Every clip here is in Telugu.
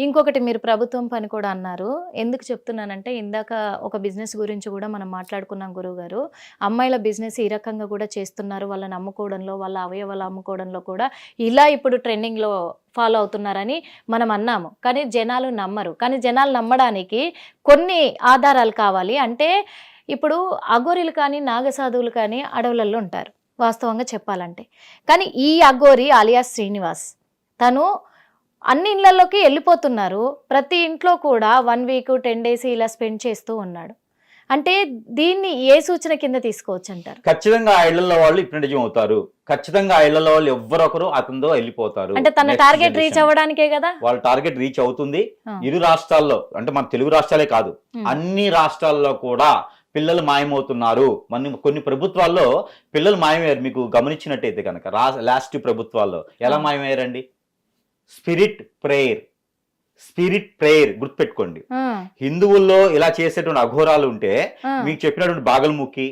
ఇంకొకటి మీరు ప్రభుత్వం పని కూడా అన్నారు. ఎందుకు చెప్తున్నానంటే ఇందాక ఒక బిజినెస్ గురించి కూడా మనం మాట్లాడుకున్నాం గురువుగారు. అమ్మాయిల బిజినెస్ ఈ రకంగా కూడా చేస్తున్నారు. వాళ్ళని అమ్ముకోవడంలో, వాళ్ళ అవయవాలు అమ్ముకోవడంలో కూడా ఇలా ఇప్పుడు ట్రెండింగ్‌లో ఫాలో అవుతున్నారని మనం అన్నాము. కానీ జనాలు నమ్మరు. కానీ జనాలు నమ్మడానికి కొన్ని ఆధారాలు కావాలి. అంటే ఇప్పుడు అఘోరీలు కానీ, నాగసాధువులు కానీ అడవులలో ఉంటారు వాస్తవంగా చెప్పాలంటే. కానీ ఈ అఘోరి అలియాస్ శ్రీనివాస్ తను అన్ని ఇళ్లలోకి వెళ్ళిపోతున్నారు. ప్రతి ఇంట్లో కూడా 1 వీక్ 10 డేస్ ఇలా స్పెండ్ చేస్తూ ఉన్నాడు. అంటే దీన్ని ఏ సూచన కింద తీసుకోవచ్చు అంటారు? ఖచ్చితంగా ఆ ఇళ్లలో వాళ్ళు హిప్నటిజం అవుతారు. ఖచ్చితంగా ఆ ఇళ్లలో వాళ్ళు ఎవ్వరొకరు అతనితో వెళ్ళిపోతారు. అంటే తన టార్గెట్ రీచ్ అవ్వడానికే కదా. వాళ్ళ టార్గెట్ రీచ్ అవుతుంది. ఇరు రాష్ట్రాల్లో అంటే మన తెలుగు రాష్ట్రాలే కాదు, అన్ని రాష్ట్రాల్లో కూడా పిల్లలు మాయమవుతున్నారు. కొన్ని ప్రభుత్వాల్లో పిల్లలు మాయమయ్యారు. మీకు గమనించినట్టయితే కనుక లాస్ట్ ప్రభుత్వాల్లో ఎలా మాయమయ్యారండి? స్పిరిట్ ప్రేయర్ గుర్తుపెట్టుకోండి. హిందువుల్లో ఇలా చేసేటువంటి అఘోరాలు ఉంటే మీకు చెప్పినటువంటి బాగల్ముఖి,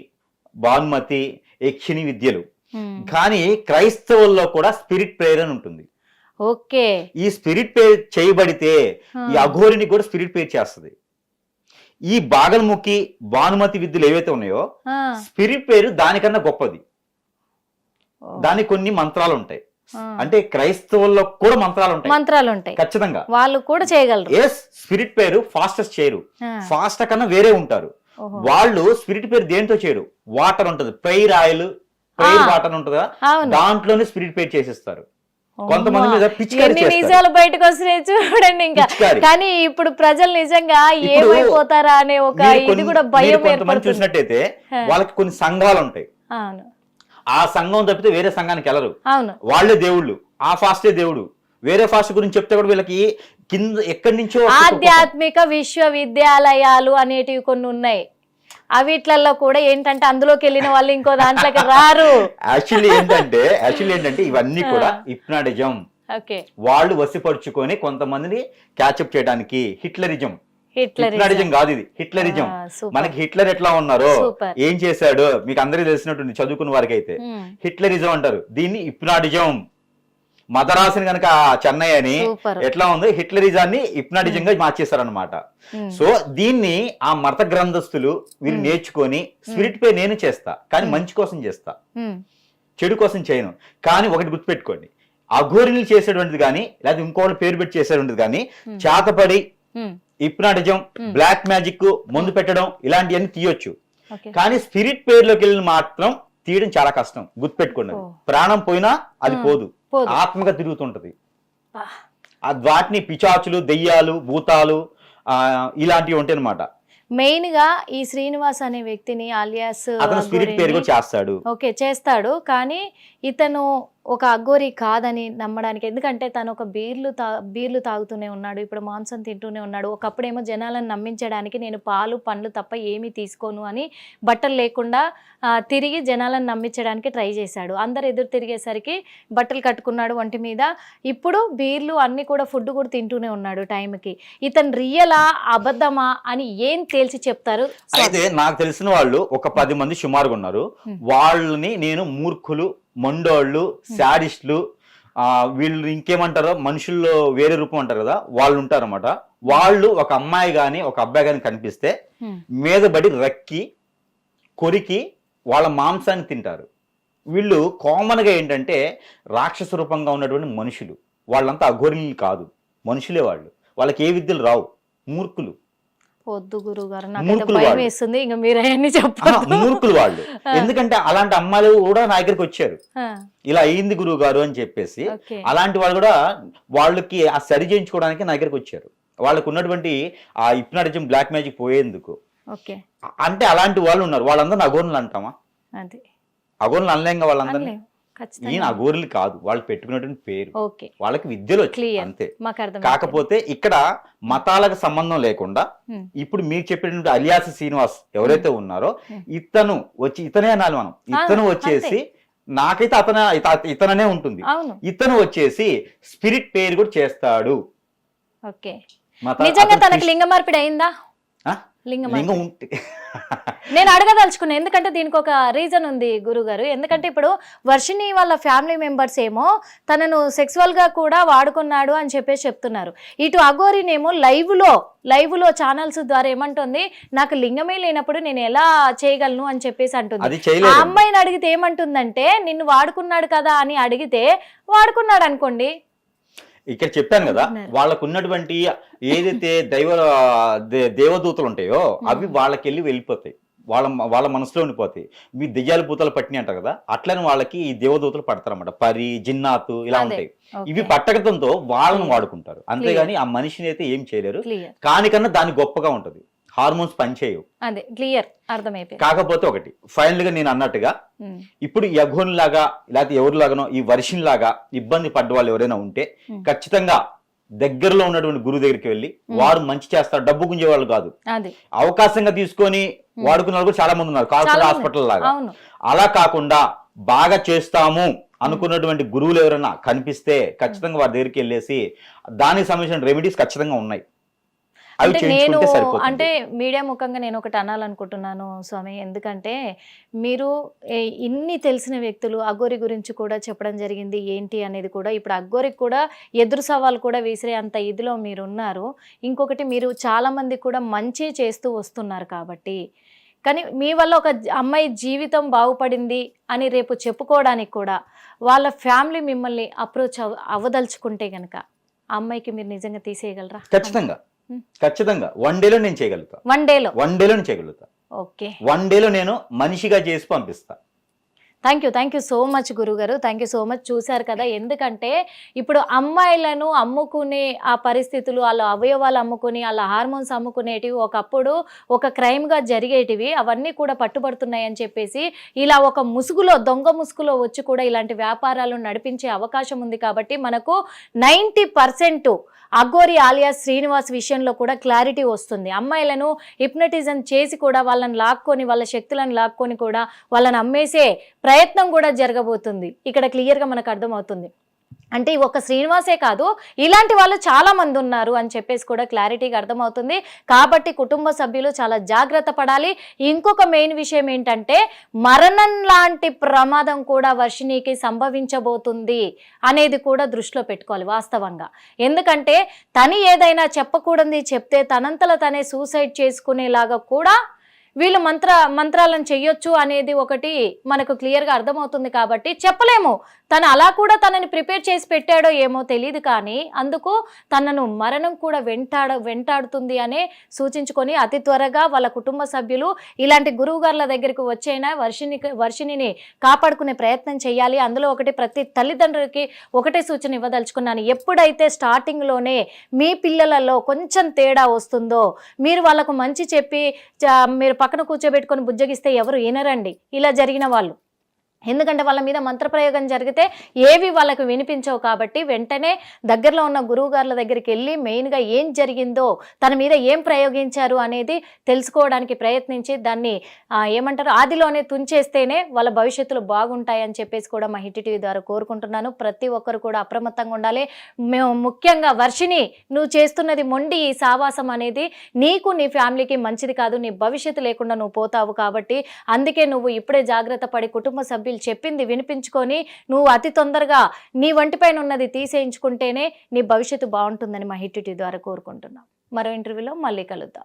భానుమతి, యక్షిణి విద్యలు. కానీ క్రైస్తవుల్లో కూడా స్పిరిట్ ప్రేయర్ అని ఉంటుంది. ఓకే, ఈ స్పిరిట్ ప్రేయర్ చేయబడితే ఈ అఘోరిని కూడా స్పిరిట్ ప్రేయర్ చేస్తుంది. ఈ బాగల్ముఖి, భానుమతి విద్యలు ఏవైతే ఉన్నాయో స్పిరిట్ ప్రేయర్ దానికన్నా గొప్పది. దానికి కొన్ని మంత్రాలు ఉంటాయి. అంటే క్రైస్తవుల్లో కూడా మంత్రాలు ఉంటాయి ఖచ్చితంగా, వాళ్ళు కూడా చేయగలరు. ఎస్, స్పిరిట్ పేరు ఫాస్టెస్ట్ చేయరు. ఫాస్ట్ కన్నా వేరే ఉంటారు వాళ్ళు. స్పిరిట్ పేరు దేంతో చేయరు, వాటర్ ఉంటది, ప్రేయర్ ఆయిల్, ప్రేయర్ వాటర్ ఉంటుందా, దాంట్లోనే స్పిరిట్ పేరు చేసేస్తారు. కొంతమంది మీద నిజాలు బయటకు వస్తున్నాయి చూడండి. ఇంకా కానీ ఇప్పుడు ప్రజలు నిజంగా ఏమైపోతారా అనే ఒక ఇది కూడా భయం. కొంతమంది చూసినట్టయితే వాళ్ళకి కొన్ని సంఘాలు ఉంటాయి. ఆ సంఘం తప్పితే వేరే సంఘానికి వెళ్ళరు. వాళ్ళే దేవుళ్ళు, ఆ ఫాస్టే దేవుడు. వేరే ఫాస్ట్ గురించి చెప్తే కూడా వీళ్ళకి కింద ఎక్కడి నుంచో ఆధ్యాత్మిక విశ్వవిద్యాలయాలు అనేటివి కొన్ని ఉన్నాయి. అవిట్లలో కూడా ఏంటంటే అందులోకి వెళ్ళిన వాళ్ళు ఇంకో దాంట్లోకి రారు. యాక్చువల్లీ ఏంటంటే ఇవన్నీ కూడా హిప్నాటిజం. వాళ్ళు వసిపరుచుకొని కొంతమందిని క్యాచప్ చేయడానికి. హిట్లరిజం కాదు ఇది, హిట్లరిజం. మనకి హిట్లర్ ఎట్లా ఉన్నారో, ఏం చేశాడో మీకు అందరికీ తెలిసినట్టు చదువుకున్న వారికి అయితే హిట్లరిజం అంటారు. దీన్ని హిప్నాటిజం. మదరాసిని కనుక చెన్నై అని ఎట్లా ఉందో హిట్లరిజాన్ని హిప్నాటిజం గా మార్చేశారనమాట. సో దీన్ని ఆ మత గ్రంథస్తులు వీళ్ళు నేర్చుకొని స్పిరిట్ పే నేను చేస్తా, కానీ మంచి కోసం చేస్తా, చెడు కోసం చేయను. కానీ ఒకటి గుర్తుపెట్టుకోండి, అఘోరిని చేసేటువంటిది కానీ లేదా ఇంకోటి పేరు పెట్టి చేసేటువంటిది కానీ చేతపడి హిప్నాటిజం, బ్లాక్ మ్యాజిక్, మందు పెట్టడం ఇలాంటివన్నీ తీయొచ్చు. కానీ స్పిరిట్ పేరులోకి వెళ్ళిన మాత్రం తీయడం చాలా కష్టం. గుర్తుపెట్టుకోండి, ప్రాణం పోయినా అది పోదు, ఆత్మగా తిరుగుతుంటది. వాటిని పిచాచులు, దెయ్యాలు, భూతాలు ఇలాంటివి ఉంటాయి అనమాట. మెయిన్ గా ఈ శ్రీనివాస్ అనే వ్యక్తిని అలియాస్ స్పిరిట్ పేరు కూడా చేస్తాడు. ఓకే, చేస్తాడు. కానీ ఇతను ఒక అఘోరి కాదని నమ్మడానికి, ఎందుకంటే తను ఒక బీర్లు తాగుతూనే ఉన్నాడు, ఇప్పుడు మాంసం తింటూనే ఉన్నాడు. ఒకప్పుడేమో జనాలను నమ్మించడానికి నేను పాలు పండ్లు తప్ప ఏమీ తీసుకోను అని బట్టలు లేకుండా తిరిగి జనాలను నమ్మించడానికి ట్రై చేశాడు. అందరు ఎదురు తిరిగేసరికి బట్టలు కట్టుకున్నాడు ఒంటి మీద. ఇప్పుడు బీర్లు అన్ని కూడా ఫుడ్ కూడా తింటూనే ఉన్నాడు టైంకి. ఇతను రియలా అబద్ధమా అని ఏం తేల్చి చెప్తారు? అయితే నాకు తెలిసిన వాళ్ళు ఒక 10 మంది సుమారుగా ఉన్నారు. వాళ్ళని నేను మూర్ఖులు, మొండోళ్ళు, శాడిస్టులు, వీళ్ళు ఇంకేమంటారో మనుషుల్లో వేరే రూపం అంటారు కదా, వాళ్ళు ఉంటారన్నమాట. వాళ్ళు ఒక అమ్మాయి గాని ఒక అబ్బాయి గాని కనిపిస్తే మీదబడి రక్కి కొరికి వాళ్ళ మాంసాన్ని తింటారు. వీళ్ళు కామన్ గా ఏంటంటే రాక్షస రూపంగా ఉన్నటువంటి మనుషులు. వాళ్ళంతా అఘోరిలు కాదు, మనుషులే వాళ్ళు. వాళ్ళకి ఏ విద్యలు రావు, మూర్ఖులు. వద్దు గురుగారు, నాకు భయం వేస్తుంది. ఇంకా మీరు అవన్నీ చెప్పండి. మూర్ఖులు వాళ్ళు. ఎందుకంటే అలాంటి అమ్మాయిలు కూడా నా దగ్గరికి వచ్చారు, ఇలా అయింది గురువు గారు అని చెప్పేసి. అలాంటి వాళ్ళు కూడా వాళ్ళకి ఆ సరి చేయించుకోవడానికి నా దగ్గరికి వచ్చారు. వాళ్ళకు ఉన్నటువంటి ఆ హిప్నాటిజం, బ్లాక్ మ్యాజిక్ పోయేందుకు. అంటే అలాంటి వాళ్ళు ఉన్నారు. వాళ్ళందరూ అఘోరులు అంటామా? అఘోరులు అనలేంగా వాళ్ళందరినీ. ఈయన అఘోరులు కాదు, వాళ్ళు పెట్టుకున్నటువంటి పేరు. వాళ్ళకి విద్యలు వచ్చి అంతే. కాకపోతే ఇక్కడ మతాలకు సంబంధం లేకుండా ఇప్పుడు మీరు చెప్పినటువంటి అలియాస్ శ్రీనివాస్ ఎవరైతే ఉన్నారో ఇతను వచ్చి, ఇతనే అనాలి మనం, ఇతను వచ్చేసి నాకైతే ఇతననే ఉంటుంది. ఇతను వచ్చేసి స్పిరిట్ పేరు కూడా చేస్తాడు. నిజంగా తనకి లింగ మార్పిడి అయిందా? లింగం లింగం ఉంటే నేను అడగదలుచుకున్నా, ఎందుకంటే దీనికి ఒక రీజన్ ఉంది గురుగారు. ఎందుకంటే ఇప్పుడు వర్షిని వాళ్ళ ఫ్యామిలీ మెంబర్స్ ఏమో తనను సెక్సువల్ గా కూడా వాడుకున్నాడు అని చెప్పేసి చెప్తున్నారు. ఇటు అఘోరినేమో లైవ్ లో ఛానల్స్ ద్వారా ఏమంటుంది, నాకు లింగమే లేనప్పుడు నేను ఎలా చేయగలను అని చెప్పేసి అంటుంది. అది ఆ చేయలేదు. అమ్మాయిని అడిగితే ఏమంటుందంటే, నిన్ను వాడుకున్నాడు కదా అని అడిగితే వాడుకున్నాడు అనుకోండి. ఇక్కడ చెప్పాను కదా, వాళ్ళకు ఉన్నటువంటి ఏదైతే దేవదూతలు ఉంటాయో అవి వాళ్ళకి వెళ్ళిపోతాయి, వాళ్ళ మనసులో ఉండిపోతాయి. మీ దెయ్యాలు భూతాలు పట్టినాయి అంటారు కదా, అట్లని వాళ్ళకి ఈ దేవదూతలు పడతారన్నమాట. పరి, జిన్నాతు ఇలా ఉంటాయి. ఇవి పట్టడంతో వాళ్ళని వాడుకుంటారు, అంతేగాని ఆ మనిషిని అయితే ఏం చేయలేరు. కానికన్నా దాని గొప్పగా ఉంటది, హార్మోన్స్ పనిచేయవు. అదే క్లియర్ అర్థమైపోయింది. కాకపోతే ఒకటి ఫైనల్ గా నేను అన్నట్టుగా, ఇప్పుడు ఈ అఘోన్ లాగా లేకపోతే ఎవరిలాగానో ఈ వర్షిన్ లాగా ఇబ్బంది పడ్డ వాళ్ళు ఎవరైనా ఉంటే ఖచ్చితంగా దగ్గరలో ఉన్నటువంటి గురువు దగ్గరికి వెళ్ళి వారు మంచి చేస్తారు, డబ్బు గుంజే వాళ్ళు కాదు. అవకాశంగా తీసుకొని వాడుకున్న వాళ్ళు కూడా చాలా మంది ఉన్నారు, కార్పొరేట్ హాస్పిటల్ లాగా. అలా కాకుండా బాగా చేస్తాము అనుకున్నటువంటి గురువులు ఎవరైనా కనిపిస్తే ఖచ్చితంగా వారి దగ్గరికి వెళ్ళేసి దానికి సంబంధించిన రెమెడీస్ ఖచ్చితంగా ఉన్నాయి. అంటే మీడియా ముఖంగా నేను ఒకటి అనాలనుకుంటున్నాను స్వామి, ఎందుకంటే మీరు ఇన్ని తెలిసిన వ్యక్తులు అఘోరి గురించి కూడా చెప్పడం జరిగింది ఏంటి అనేది కూడా. ఇప్పుడు అఘోరికి కూడా ఎదురు సవాలు కూడా విసిరే అంత ఇదిలో మీరున్నారు. ఇంకొకటి మీరు చాలా మంది కూడా మంచి చేస్తూ వస్తున్నారు కాబట్టి, కానీ మీ వల్ల ఒక అమ్మాయి జీవితం బాగుపడింది అని రేపు చెప్పుకోవడానికి కూడా వాళ్ళ ఫ్యామిలీ మిమ్మల్ని అప్రోచ్ అవ్వదలుచుకుంటే కనుక ఆ అమ్మాయికి మీరు నిజంగా తీసేయగలరా? ఖచ్చితంగా 1 డేలో నేను చేయగలుగుతా. 1 డేలో నేను చేయగలుగుతా. ఓకే, 1 డేలో నేను మనిషిగా చేసి పంపిస్తా. థ్యాంక్ యూ సో మచ్ గురుగారు, థ్యాంక్ యూ సో మచ్. చూశారు కదా, ఎందుకంటే ఇప్పుడు అమ్మాయిలను అమ్ముకునే ఆ పరిస్థితులు, వాళ్ళ అవయవాలు అమ్ముకుని వాళ్ళ హార్మోన్స్ అమ్ముకునేటివి ఒకప్పుడు ఒక క్రైమ్గా జరిగేటివి, అవన్నీ కూడా పట్టుబడుతున్నాయి అని చెప్పేసి ఇలా ఒక ముసుగులో, దొంగ ముసుగులో వచ్చి కూడా ఇలాంటి వ్యాపారాలు నడిపించే అవకాశం ఉంది. కాబట్టి మనకు 90% అఘోరి ఆలియాస్ శ్రీనివాస్ విషయంలో కూడా క్లారిటీ వస్తుంది. అమ్మాయిలను హిప్నటిజం చేసి కూడా వాళ్ళని లాక్కొని, వాళ్ళ శక్తులను లాక్కొని కూడా వాళ్ళని అమ్మేసే ప్రయత్నం కూడా జరగబోతుంది. ఇక్కడ క్లియర్గా మనకు అర్థమవుతుంది. అంటే ఒక శ్రీనివాసే కాదు, ఇలాంటి వాళ్ళు చాలా మంది ఉన్నారు అని చెప్పేసి కూడా క్లారిటీగా అర్థమవుతుంది. కాబట్టి కుటుంబ సభ్యులు చాలా జాగ్రత్త పడాలి. ఇంకొక మెయిన్ విషయం ఏంటంటే, మరణం లాంటి ప్రమాదం కూడా వర్షినికి సంభవించబోతుంది అనేది కూడా దృష్టిలో పెట్టుకోవాలి వాస్తవంగా. ఎందుకంటే తను ఏదైనా చెప్పకూడదు చెప్తే తనంతలా తనే సూసైడ్ చేసుకునేలాగా కూడా వీళ్ళు మంత్రాలను చెయ్యొచ్చు అనేది ఒకటి మనకు క్లియర్గా అర్థమవుతుంది. కాబట్టి చెప్పలేము, తను అలా కూడా తనని ప్రిపేర్ చేసి పెట్టాడో ఏమో తెలియదు, కానీ అందుకు తనను మరణం కూడా వెంటాడుతుంది అనే సూచించుకొని అతి త్వరగా వాళ్ళ కుటుంబ సభ్యులు ఇలాంటి గురువుగారుల దగ్గరికి వచ్చైనా వర్షిణిని కాపాడుకునే ప్రయత్నం చేయాలి. అందులో ఒకటి ప్రతి తల్లిదండ్రులకి ఒకటే సూచన ఇవ్వదలుచుకున్నాను. ఎప్పుడైతే స్టార్టింగ్లోనే మీ పిల్లలలో కొంచెం తేడా వస్తుందో, మీరు వాళ్ళకు మంచి చెప్పి మీరు పక్కన కూర్చోబెట్టుకొని బుజ్జగిస్తే ఎవరు వినరండి ఇలా జరిగిన వాళ్ళు. ఎందుకంటే వాళ్ళ మీద మంత్రప్రయోగం జరిగితే ఏవి వాళ్ళకు వినిపించవు. కాబట్టి వెంటనే దగ్గరలో ఉన్న గురువుగారుల దగ్గరికి వెళ్ళి మెయిన్గా ఏం జరిగిందో, తన మీద ఏం ప్రయోగించారు అనేది తెలుసుకోవడానికి ప్రయత్నించి దాన్ని ఏమంటారు ఆదిలోనే తుంచేస్తేనే వాళ్ళ భవిష్యత్తులు బాగుంటాయని చెప్పేసి కూడా మా హిట్ టీవీ ద్వారా కోరుకుంటున్నాను. ప్రతి ఒక్కరు కూడా అప్రమత్తంగా ఉండాలి. మేము ముఖ్యంగా వర్షిని, నువ్వు చేస్తున్నది మొండి ఈ సావాసం అనేది నీకు నీ ఫ్యామిలీకి మంచిది కాదు, నీ భవిష్యత్తు లేకుండా నువ్వు పోతావు. కాబట్టి అందుకే నువ్వు ఇప్పుడే జాగ్రత్త పడి కుటుంబ సభ్యులు చెప్పింది వినిపించుకొని నువ్వు అతి తొందరగా నీ వంటిపైన ఉన్నది తీసేయించుకుంటేనే నీ భవిష్యత్తు బాగుంటుందని మా హిట్ టీవీ ద్వారా కోరుకుంటున్నాం. మరో ఇంటర్వ్యూలో మళ్ళీ కలుద్దాం.